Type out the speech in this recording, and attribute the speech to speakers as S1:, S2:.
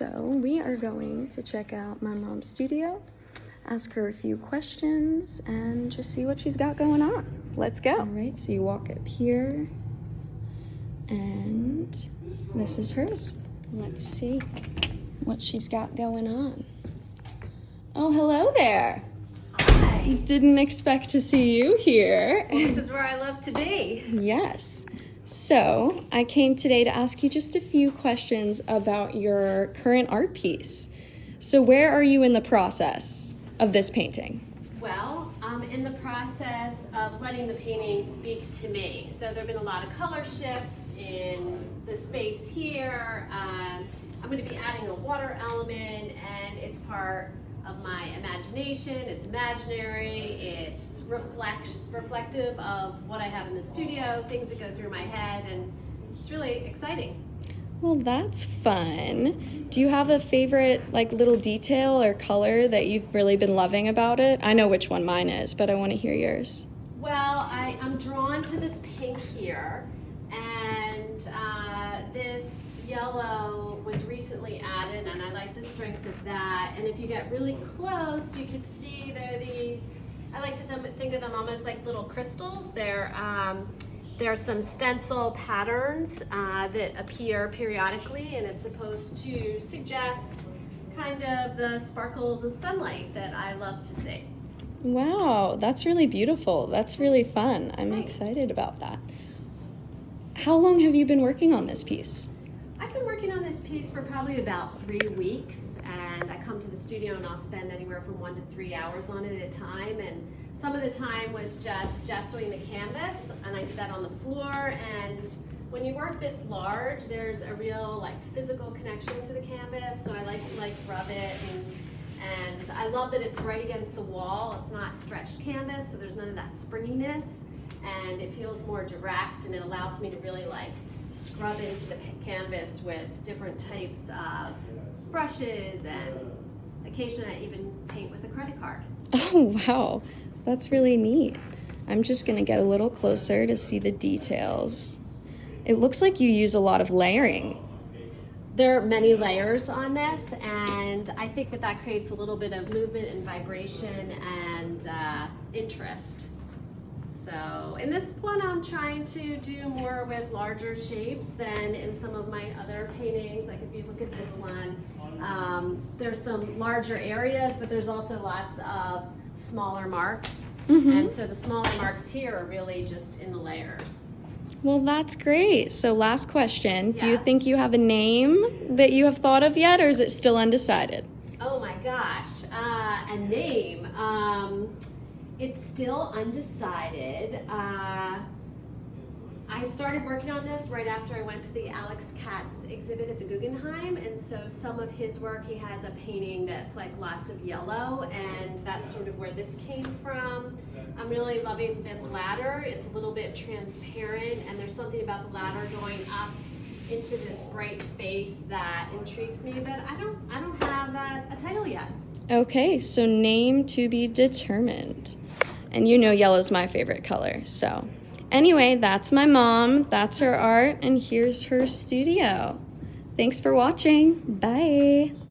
S1: So we are going to check out my mom's studio, ask her a few questions, and just see what she's got going on. Let's go. All right, so you walk up here, and this is hers. Let's see what she's got going on. Oh, hello there.
S2: Hi.
S1: Didn't expect to see you here.
S2: Well, this is where I love to be.
S1: Yes. So I came today to ask you just a few questions about your current art piece. So where are you in the process of this painting?
S2: Well, I'm in the process of letting the painting speak to me. So there have been a lot of color shifts in the space here. I'm going to be adding a water element, and it's part of my imagination. It's imaginary. It's reflective of what I have in the studio, things that go through my head, and it's really exciting.
S1: Well, that's fun. Do you have a favorite little detail or color that you've really been loving about it? I know which one mine is, but I want to hear yours.
S2: Well, I'm drawn to this pink here, and this yellow was recently added, and I like the strength of that. And if you get really close, you can see there are these, I like to think of them almost like little crystals. There are some stencil patterns that appear periodically, and it's supposed to suggest kind of the sparkles of sunlight that I love to see.
S1: Wow, that's really beautiful. That's really fun. I'm excited about that. How long have you been working on this piece?
S2: I've been working on this piece for probably about 3 weeks, and I come to the studio and I'll spend anywhere from 1 to 3 hours on it at a time. And some of the time was just gessoing the canvas, and I did that on the floor. And when you work this large, there's a real physical connection to the canvas, so I like to rub it, and I love that it's right against the wall. It's not stretched canvas, so there's none of that springiness, and it feels more direct, and it allows me to really scrub into the canvas with different types of brushes, and occasionally I even paint with a credit card.
S1: Oh, wow. That's really neat. I'm just gonna get a little closer to see the details. It looks like you use a lot of layering.
S2: There are many layers on this, and I think that creates a little bit of movement and vibration and interest. So in this one, I'm trying to do more with larger shapes than in some of my other paintings. Like if you look at this one, there's some larger areas, but there's also lots of smaller marks. And so the smaller marks here are really just in the layers.
S1: Well, that's great. So last question, do you
S2: Yes.
S1: think you have a name that you have thought of yet, or is it still undecided?
S2: Oh my gosh, a name. It's still undecided. I started working on this right after I went to the Alex Katz exhibit at the Guggenheim, and so some of his work, he has a painting that's lots of yellow, and that's sort of where this came from. I'm really loving this ladder. It's a little bit transparent, and there's something about the ladder going up into this bright space that intrigues me, but I don't have a title yet.
S1: Okay, so name to be determined. And you know yellow's my favorite color, so. Anyway, that's my mom, that's her art, and here's her studio. Thanks for watching. Bye.